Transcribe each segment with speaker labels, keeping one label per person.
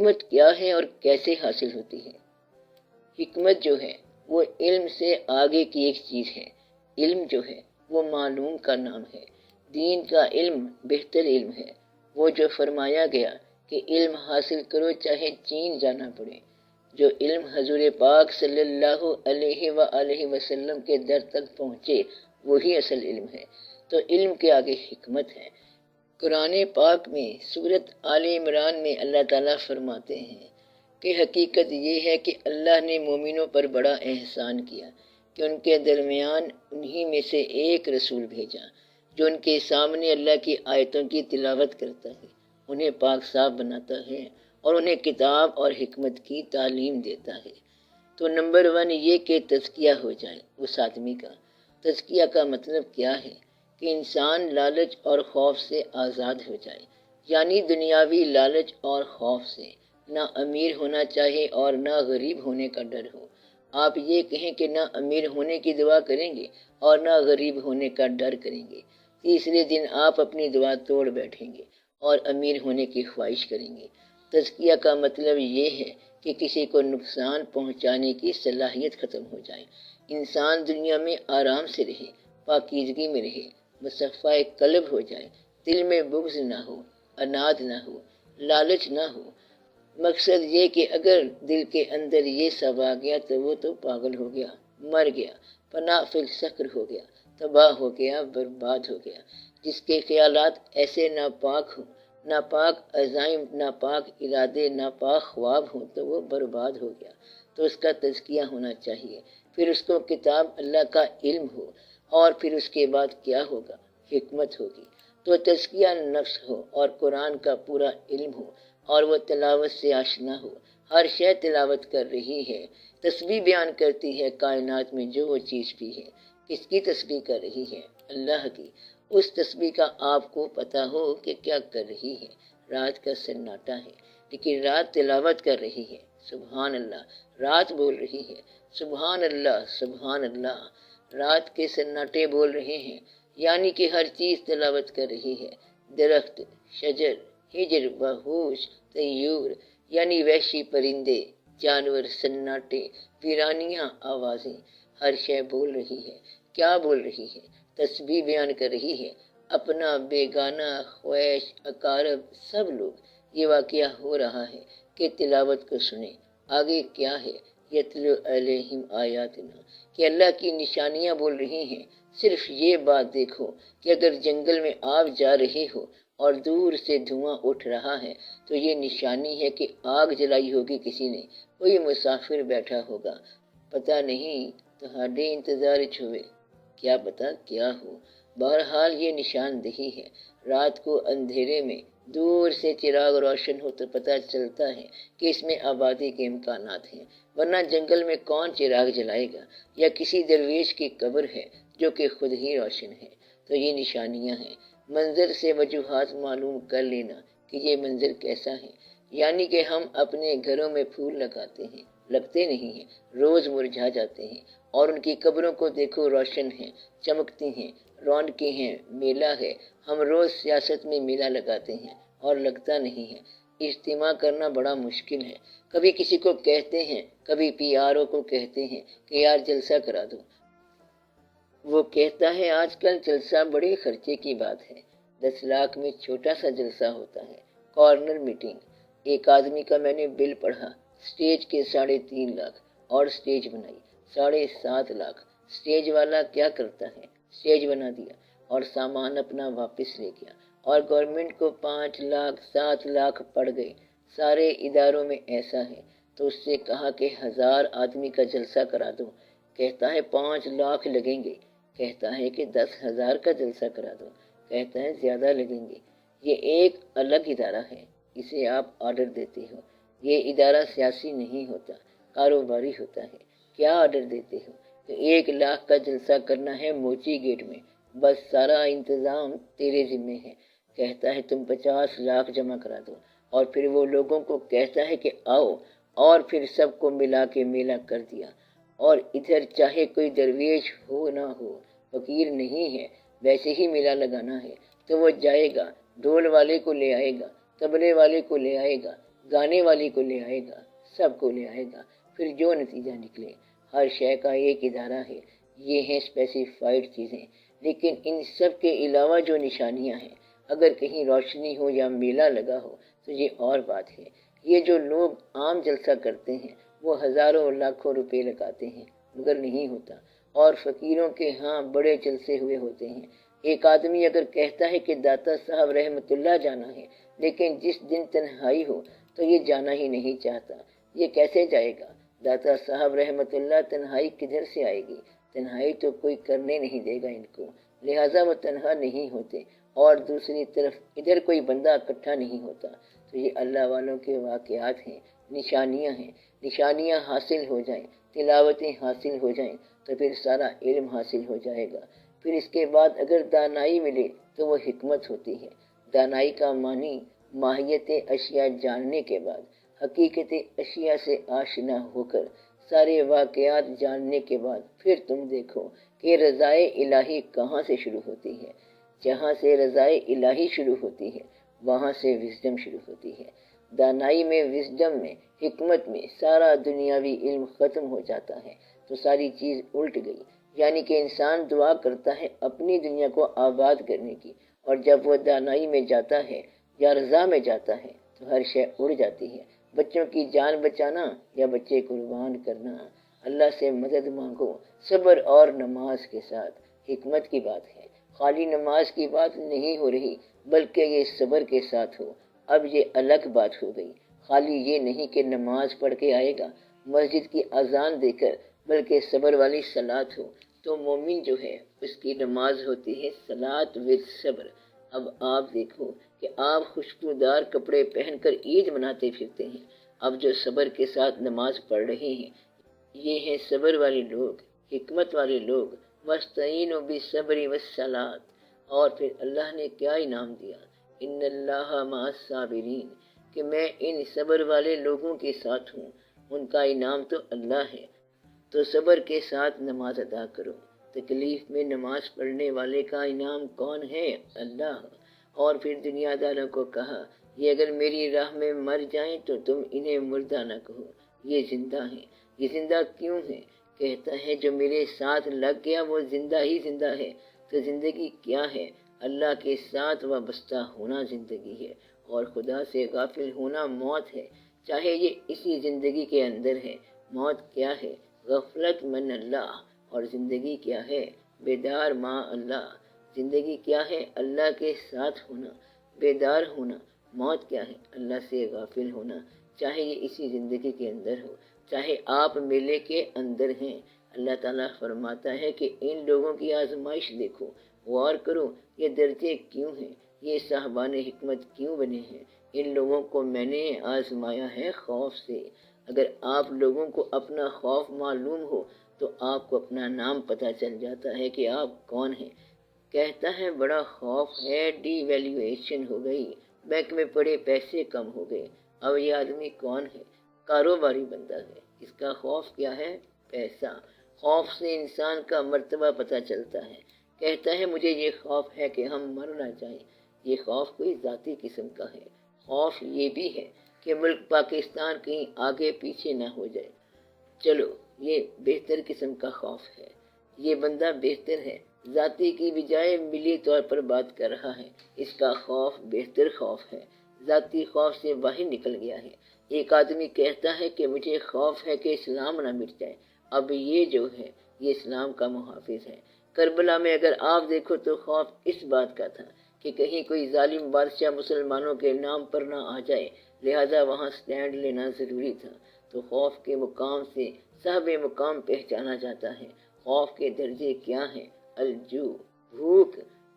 Speaker 1: حکمت کیا ہے اور کیسے حاصل ہوتی ہے؟ حکمت جو ہے وہ علم سے آگے کی ایک چیز ہے۔ علم جو ہے وہ معلوم کا نام ہے۔ دین کا علم بہتر علم ہے، وہ جو فرمایا گیا کہ علم حاصل کرو چاہے چین جانا پڑے۔ جو علم حضور پاک صلی اللہ علیہ وآلہ وسلم کے در تک پہنچے وہی اصل علم ہے۔ تو علم کے آگے حکمت ہے۔ قرآن پاک میں سورۃ آل عمران میں اللہ تعالیٰ فرماتے ہیں کہ حقیقت یہ ہے کہ اللہ نے مومنوں پر بڑا احسان کیا کہ ان کے درمیان انہی میں سے ایک رسول بھیجا جو ان کے سامنے اللہ کی آیتوں کی تلاوت کرتا ہے، انہیں پاک صاف بناتا ہے اور انہیں کتاب اور حکمت کی تعلیم دیتا ہے۔ تو نمبر 1 یہ کہ تزکیہ ہو جائے اس آدمی کا۔ تزکیہ کا مطلب کیا ہے؟ کہ انسان لالچ اور خوف سے آزاد ہو جائے، یعنی دنیاوی لالچ اور خوف سے نہ امیر ہونا چاہے اور نہ غریب ہونے کا ڈر ہو۔ آپ یہ کہیں کہ نہ امیر ہونے کی دعا کریں گے اور نہ غریب ہونے کا ڈر کریں گے، تیسرے دن آپ اپنی دعا توڑ بیٹھیں گے اور امیر ہونے کی خواہش کریں گے۔ تزکیہ کا مطلب یہ ہے کہ کسی کو نقصان پہنچانے کی صلاحیت ختم ہو جائے، انسان دنیا میں آرام سے رہے، پاکیزگی میں رہے، مصفہ قلب ہو جائے، دل میں بغض نہ ہو، اناد نہ ہو، لالچ نہ ہو۔ مقصد یہ کہ اگر دل کے اندر یہ سب آ گیا تو وہ تو پاگل ہو گیا، مر گیا، فنا فی الصخر ہو گیا، تباہ ہو گیا، برباد ہو گیا۔ جس کے خیالات ایسے ناپاک ہوں، ناپاک عزائم، ناپاک ارادے، ناپاک خواب ہوں تو وہ برباد ہو گیا۔ تو اس کا تزکیہ ہونا چاہیے، پھر اس کو کتاب اللہ کا علم ہو، اور پھر اس کے بعد کیا ہوگا؟ حکمت ہوگی۔ تو تزکیہ نفس ہو اور قرآن کا پورا علم ہو اور وہ تلاوت سے آشنا ہو، ہر شے تلاوت کر رہی ہے، تسبیح بیان کرتی ہے کائنات میں جو وہ چیز بھی ہے۔ کس کی تسبیح کر رہی ہے؟ اللہ کی۔ اس تسبیح کا آپ کو پتہ ہو کہ کیا کر رہی ہے؟ رات کا سناٹا ہے لیکن رات تلاوت کر رہی ہے، سبحان اللہ۔ رات بول رہی ہے سبحان اللہ سبحان اللہ۔ رات کے سناٹے بول رہے ہیں، یعنی کہ ہر چیز تلاوت کر رہی ہے۔ درخت، شجر، ہجر، وحوش، طیور، یعنی وحشی پرندے، جانور، سناٹے، ویرانیاں، آوازیں، ہر شے بول رہی ہے۔ کیا بول رہی ہے؟ تسبیح بیان کر رہی ہے۔ اپنا، بیگانہ، خویش، اقارب، سب لوگ یہ واقعہ ہو رہا ہے کہ تلاوت کو سنیں۔ آگے کیا ہے؟ یتلو علیہم آیاتنا، کہ اللہ کی نشانیاں بول رہی ہیں۔ صرف یہ بات دیکھو کہ اگر جنگل میں آپ جا رہے ہو اور دور سے دھواں اٹھ رہا ہے تو یہ نشانی ہے کہ آگ جلائی ہوگی کسی نے، کوئی مسافر بیٹھا ہوگا، پتہ نہیں تہاڈے انتظار چھوئے، کیا پتہ کیا ہو۔ بہرحال یہ نشاندہی ہے۔ رات کو اندھیرے میں دور سے چراغ روشن ہو تو پتہ چلتا ہے کہ اس میں آبادی کے امکانات ہیں، ورنہ جنگل میں کون چراغ جلائے گا؟ یا کسی درویش کی قبر ہے جو کہ خود ہی روشن ہے۔ تو یہ نشانیاں ہیں۔ منظر سے وجوہات معلوم کر لینا کہ یہ منظر کیسا ہے، یعنی کہ ہم اپنے گھروں میں پھول لگاتے ہیں، لگتے نہیں ہیں، روز مرجھا جاتے ہیں، اور ان کی قبروں کو دیکھو روشن ہیں، چمکتی ہیں، رونقیں ہیں، میلہ ہے۔ ہم روز سیاست میں میلہ لگاتے ہیں اور لگتا نہیں ہے۔ اجتماع کرنا بڑا مشکل ہے۔ کبھی کسی کو کہتے ہیں، کبھی پی آر او کو کہتے ہیں کہ یار جلسہ کرا دو، وہ کہتا ہے آج کل جلسہ بڑے خرچے کی بات ہے، 10 لاکھ میں چھوٹا سا جلسہ ہوتا ہے، کارنر میٹنگ۔ ایک آدمی کا میں نے بل پڑھا، سٹیج کے 3.5 لاکھ، اور سٹیج بنائی 7.5 لاکھ۔ سٹیج والا کیا کرتا ہے؟ سٹیج بنا دیا اور سامان اپنا واپس لے گیا، اور گورنمنٹ کو 5 لاکھ 7 لاکھ پڑ گئے۔ سارے اداروں میں ایسا ہے۔ تو اس سے کہا کہ 1000 آدمی کا جلسہ کرا دو، کہتا ہے 5 لاکھ لگیں گے۔ کہتا ہے کہ 10,000 کا جلسہ کرا دو، کہتا ہے زیادہ لگیں گے۔ یہ ایک الگ ادارہ ہے، اسے آپ آرڈر دیتے ہو۔ یہ ادارہ سیاسی نہیں ہوتا، کاروباری ہوتا ہے۔ کیا آرڈر دیتے ہو؟ کہ 1 لاکھ کا جلسہ کرنا ہے موچی گیٹ میں، بس سارا انتظام تیرے ذمے ہے۔ کہتا ہے تم 50 لاکھ جمع کرا دو، اور پھر وہ لوگوں کو کہتا ہے کہ آؤ، اور پھر سب کو ملا کے میلہ کر دیا۔ اور ادھر چاہے کوئی درویش ہو نہ ہو، فقیر نہیں ہے، ویسے ہی میلہ لگانا ہے تو وہ جائے گا، ڈھول والے کو لے آئے گا، طبلے والے کو لے آئے گا، گانے والی کو لے آئے گا، سب کو لے آئے گا، پھر جو نتیجہ نکلے۔ ہر شے کا ایک ادارہ ہے، یہ ہیں اسپیسیفائڈ چیزیں، لیکن ان سب کے علاوہ جو نشانیاں ہیں، اگر کہیں روشنی ہو یا میلہ لگا ہو تو یہ اور بات ہے۔ یہ جو لوگ عام جلسہ کرتے ہیں وہ ہزاروں لاکھوں روپے لگاتے ہیں مگر نہیں ہوتا، اور فقیروں کے ہاں بڑے جلسے ہوئے ہوتے ہیں۔ ایک آدمی اگر کہتا ہے کہ داتا صاحب رحمت اللہ جانا ہے، لیکن جس دن تنہائی ہو تو یہ جانا ہی نہیں چاہتا، یہ کیسے جائے گا؟ داتا صاحب رحمت اللہ تنہائی کدھر سے آئے گی؟ تنہائی تو کوئی کرنے نہیں دے گا ان کو، لہٰذا وہ تنہا نہیں ہوتے، اور دوسری طرف ادھر کوئی بندہ اکٹھا نہیں ہوتا۔ تو یہ اللہ والوں کے واقعات ہیں، نشانیاں ہیں۔ نشانیاں حاصل ہو جائیں، تلاوتیں حاصل ہو جائیں تو پھر سارا علم حاصل ہو جائے گا۔ پھر اس کے بعد اگر دانائی ملے تو وہ حکمت ہوتی ہے۔ دانائی کا معنی ماہیت اشیاء جاننے کے بعد، حقیقت اشیاء سے آشنا ہو کر، سارے واقعات جاننے کے بعد پھر تم دیکھو کہ رضائے الہی کہاں سے شروع ہوتی ہے۔ جہاں سے رضائے الہی شروع ہوتی ہے وہاں سے وزڈم شروع ہوتی ہے۔ دانائی میں، وزڈم میں، حکمت میں سارا دنیاوی علم ختم ہو جاتا ہے تو ساری چیز الٹ گئی۔ یعنی کہ انسان دعا کرتا ہے اپنی دنیا کو آباد کرنے کی، اور جب وہ دانائی میں جاتا ہے یا رضا میں جاتا ہے تو ہر شے اڑ جاتی ہے۔ بچوں کی جان بچانا یا بچے قربان کرنا، اللہ سے مدد مانگو صبر اور نماز کے ساتھ۔ حکمت کی بات ہے، خالی نماز کی بات نہیں ہو رہی بلکہ یہ صبر کے ساتھ ہو۔ اب یہ الگ بات ہو گئی، خالی یہ نہیں کہ نماز پڑھ کے آئے گا مسجد کی اذان دے کر، بلکہ صبر والی صلاۃ ہو۔ تو مومن جو ہے اس کی نماز ہوتی ہے صلاۃ وذ صبر۔ اب آپ دیکھو کہ آپ خوشبودار کپڑے پہن کر عید مناتے پھرتے ہیں، اب جو صبر کے ساتھ نماز پڑھ رہے ہیں یہ ہیں صبر والے لوگ، حکمت والے لوگ۔ وَاسْتَعِینُوا بِالصَّبْرِ وَالصَّلَاةِ، اور پھر اللہ نے کیا انعام دیا، ان اللہ مع الصابرین، کہ میں ان صبر والے لوگوں کے ساتھ ہوں۔ ان کا انعام تو اللہ ہے۔ تو صبر کے ساتھ نماز ادا کرو۔ تکلیف میں نماز پڑھنے والے کا انعام کون ہے؟ اللہ۔ اور پھر دنیا داروں کو کہا یہ اگر میری راہ میں مر جائیں تو تم انہیں مردہ نہ کہو، یہ زندہ ہیں۔ یہ زندہ کیوں ہیں؟ کہتا ہے جو میرے ساتھ لگ گیا وہ زندہ ہی زندہ ہے۔ تو زندگی کیا ہے؟ اللہ کے ساتھ وابستہ ہونا زندگی ہے، اور خدا سے غافل ہونا موت ہے، چاہے یہ اسی زندگی کے اندر ہے۔ موت کیا ہے؟ غفلت من اللہ۔ اور زندگی کیا ہے؟ بیدار مع اللہ۔ زندگی کیا ہے؟ اللہ کے ساتھ ہونا، بیدار ہونا۔ موت کیا ہے؟ اللہ سے غافل ہونا، چاہے یہ اسی زندگی کے اندر ہو، چاہے آپ میلے کے اندر ہیں۔ اللہ تعالیٰ فرماتا ہے کہ ان لوگوں کی آزمائش دیکھو، غور کرو یہ درجے کیوں ہیں، یہ صاحبان حکمت کیوں بنے ہیں۔ ان لوگوں کو میں نے آزمایا ہے خوف سے۔ اگر آپ لوگوں کو اپنا خوف معلوم ہو تو آپ کو اپنا نام پتہ چل جاتا ہے کہ آپ کون ہیں۔ کہتا ہے بڑا خوف ہے، ڈی ویلیویشن ہو گئی، بینک میں پڑے پیسے کم ہو گئے۔ اب یہ آدمی کون ہے؟ کاروباری بندہ ہے۔ اس کا خوف کیا ہے؟ پیسہ۔ خوف سے انسان کا مرتبہ پتہ چلتا ہے۔ کہتا ہے مجھے یہ خوف ہے کہ ہم مر نہ جائیں۔ یہ خوف کوئی ذاتی قسم کا ہے۔ خوف یہ بھی ہے کہ ملک پاکستان کہیں آگے پیچھے نہ ہو جائے۔ چلو یہ بہتر قسم کا خوف ہے، یہ بندہ بہتر ہے، ذاتی کی بجائے ملی طور پر بات کر رہا ہے۔ اس کا خوف بہتر خوف ہے، ذاتی خوف سے باہر نکل گیا ہے۔ ایک آدمی کہتا ہے کہ مجھے خوف ہے کہ اسلام نہ مٹ جائے۔ اب یہ جو ہے یہ اسلام کا محافظ ہے۔ کربلا میں اگر آپ دیکھو تو خوف اس بات کا تھا کہ کہیں کوئی ظالم بادشاہ مسلمانوں کے نام پر نہ آ جائے، لہذا وہاں سٹینڈ لینا ضروری تھا۔ تو خوف کے مقام سے صاحب مقام پہچانا جاتا ہے۔ خوف کے درجے کیا ہیں؟ الجو، بھوک۔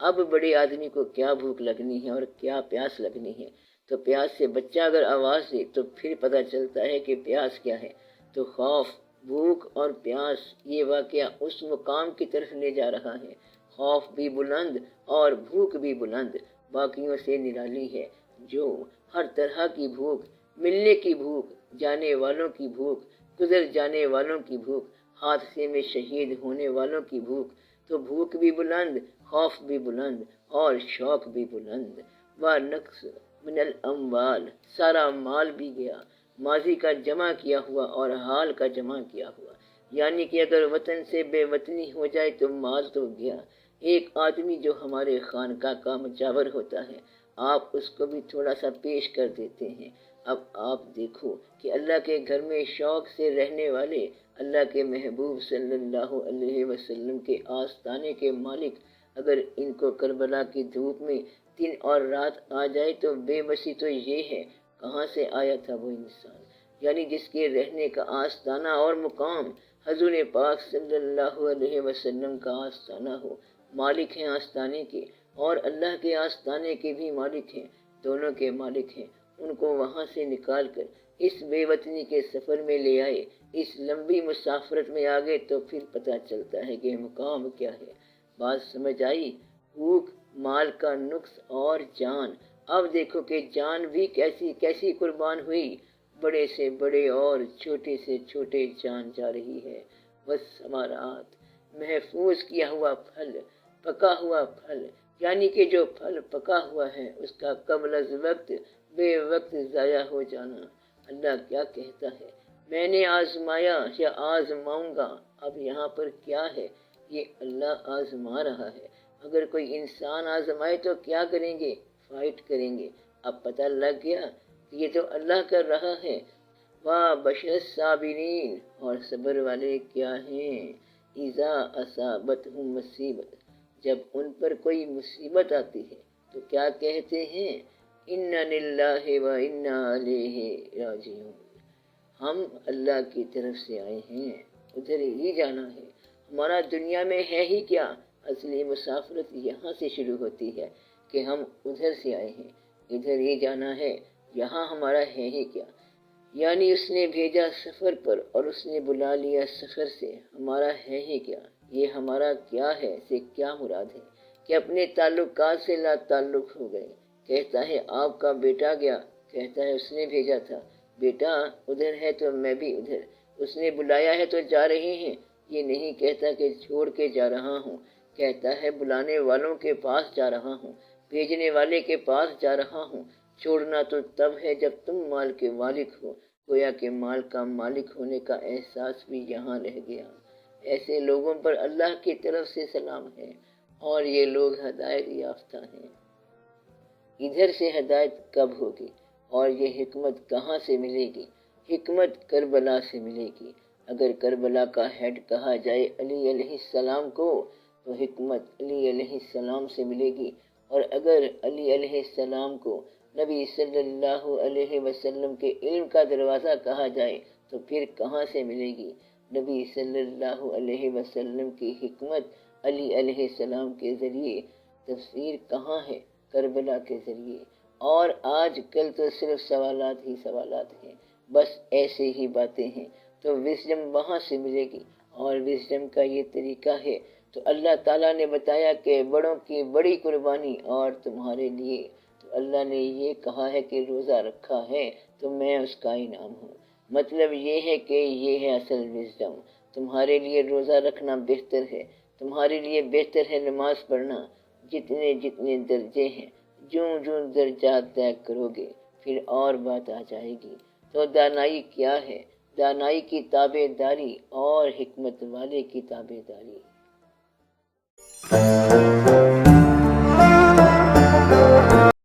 Speaker 1: اب بڑے آدمی کو کیا بھوک لگنی ہے اور کیا پیاس لگنی ہے؟ تو پیاس سے بچہ اگر آواز دے تو پھر پتہ چلتا ہے کہ پیاس کیا ہے۔ تو خوف، بھوک اور پیاس یہ واقعہ اس مقام کی طرف لے جا رہا ہے۔ خوف بھی بلند اور بھوک بھی بلند، باقیوں سے نرالی ہے۔ جو ہر طرح کی بھوک، ملنے کی بھوک، جانے والوں کی بھوک، گزر جانے والوں کی بھوک، حادثے میں شہید ہونے والوں کی بھوک، تو بھوک بھی بلند، خوف بھی بلند اور شوق بھی بلند۔ نقص من الاموال، سارا مال بھی گیا، ماضی کا جمع کیا ہوا اور حال کا جمع کیا ہوا، یعنی کہ اگر وطن سے بے وطنی ہو جائے تو مال تو گیا۔ ایک آدمی جو ہمارے خانقاہ کا مجاور ہوتا ہے، آپ اس کو بھی تھوڑا سا پیش کر دیتے ہیں۔ اب آپ دیکھو کہ اللہ کے گھر میں شوق سے رہنے والے اللہ کے محبوب صلی اللہ علیہ وسلم کے آستانے کے مالک، اگر ان کو کربلا کی دھوپ میں دن اور رات آ جائے تو بے بسی تو یہ ہے، کہاں سے آیا تھا وہ انسان، یعنی جس کے رہنے کا آستانہ اور مقام حضور پاک صلی اللہ علیہ وسلم کا آستانہ ہو۔ مالک ہیں آستانے کے اور اللہ کے آستانے کے بھی مالک ہیں، دونوں کے مالک ہیں۔ ان کو وہاں سے نکال کر اس بے وطنی کے سفر میں لے آئے، اس لمبی مسافرت میں آگے، تو پھر پتہ چلتا ہے کہ مقام کیا ہے۔ بات سمجھ آئی؟ بھوک، مال کا نقص اور جان۔ اب دیکھو کہ جان بھی کیسی کیسی قربان ہوئی، بڑے سے بڑے اور چھوٹے سے چھوٹے جان جا رہی ہے۔ بس ثمرات، محفوظ کیا ہوا پھل، پکا ہوا پھل، یعنی کہ جو پھل پکا ہوا ہے اس کا قبل از وقت بے وقت ضائع ہو جانا۔ اللہ کیا کہتا ہے، میں نے آزمایا یا آزماؤں گا۔ اب یہاں پر کیا ہے، یہ اللہ آزما رہا ہے۔ اگر کوئی انسان آزمائے تو کیا کریں گے، فائٹ کریں گے۔ اب پتہ لگ گیا کہ یہ تو اللہ کر رہا ہے۔ واہ بشر صابرین، اور صبر والے کیا ہیں۔ اذا اصابتہم مصیبت، جب ان پر کوئی مصیبت آتی ہے تو کیا کہتے ہیں، انا للہ و انا الیہ راجعون، ہم اللہ کی طرف سے آئے ہیں، ادھر ہی جانا ہے۔ ہمارا دنیا میں ہے ہی کیا، اصلی مسافرت یہاں سے شروع ہوتی ہے کہ ہم ادھر سے آئے ہیں، ادھر ہی جانا ہے، یہاں ہمارا ہے ہی کیا۔ یعنی اس نے بھیجا سفر پر اور اس نے بلا لیا سفر سے، ہمارا ہے ہی کیا، یہ ہمارا کیا ہے سے کیا مراد ہے کہ اپنے تعلقات سے لا تعلق ہو گئے۔ کہتا ہے آپ کا بیٹا گیا، کہتا ہے اس نے بھیجا تھا، بیٹا ادھر ہے تو میں بھی ادھر، اس نے بلایا ہے تو جا رہے ہیں۔ یہ نہیں کہتا کہ چھوڑ کے جا رہا ہوں، کہتا ہے بلانے والوں کے پاس جا رہا ہوں، بھیجنے والے کے پاس جا رہا ہوں۔ چھوڑنا تو تب ہے جب تم مال کے مالک ہو، گویا کہ مال کا مالک ہونے کا احساس بھی یہاں رہ گیا۔ ایسے لوگوں پر اللہ کی طرف سے سلام ہے، اور یہ لوگ ہدایت یافتہ ہیں۔ ادھر سے ہدایت کب ہوگی اور یہ حکمت کہاں سے ملے گی؟ حکمت کربلا سے ملے گی۔ اگر کربلا کا ہیڈ کہا جائے علی علیہ السلام کو تو حکمت علی علیہ السلام سے ملے گی، اور اگر علی علیہ السلام کو نبی صلی اللہ علیہ وسلم کے علم کا دروازہ کہا جائے تو پھر کہاں سے ملے گی؟ نبی صلی اللہ علیہ وسلم کی حکمت علی علیہ السلام کے ذریعے تفسیر کہاں ہے؟ کربلا کے ذریعے۔ اور آج کل تو صرف سوالات ہی سوالات ہیں، بس ایسے ہی باتیں ہیں، تو وزڈم وہاں سے ملے گی۔ اور وزڈم کا یہ طریقہ ہے، تو اللہ تعالیٰ نے بتایا کہ بڑوں کی بڑی قربانی اور تمہارے لیے، تو اللہ نے یہ کہا ہے کہ روزہ رکھا ہے تو میں اس کا انعام ہوں۔ مطلب یہ ہے کہ یہ ہے اصل وزڈم۔ تمہارے لیے روزہ رکھنا بہتر ہے، تمہارے لیے بہتر ہے نماز پڑھنا۔ جتنے جتنے درجے ہیں، جوں جوں درجات طے کرو گے پھر اور بات آ جائے گی۔ تو دانائی کیا ہے؟ دانائی کی تابع داری اور حکمت والے کی تابع داری۔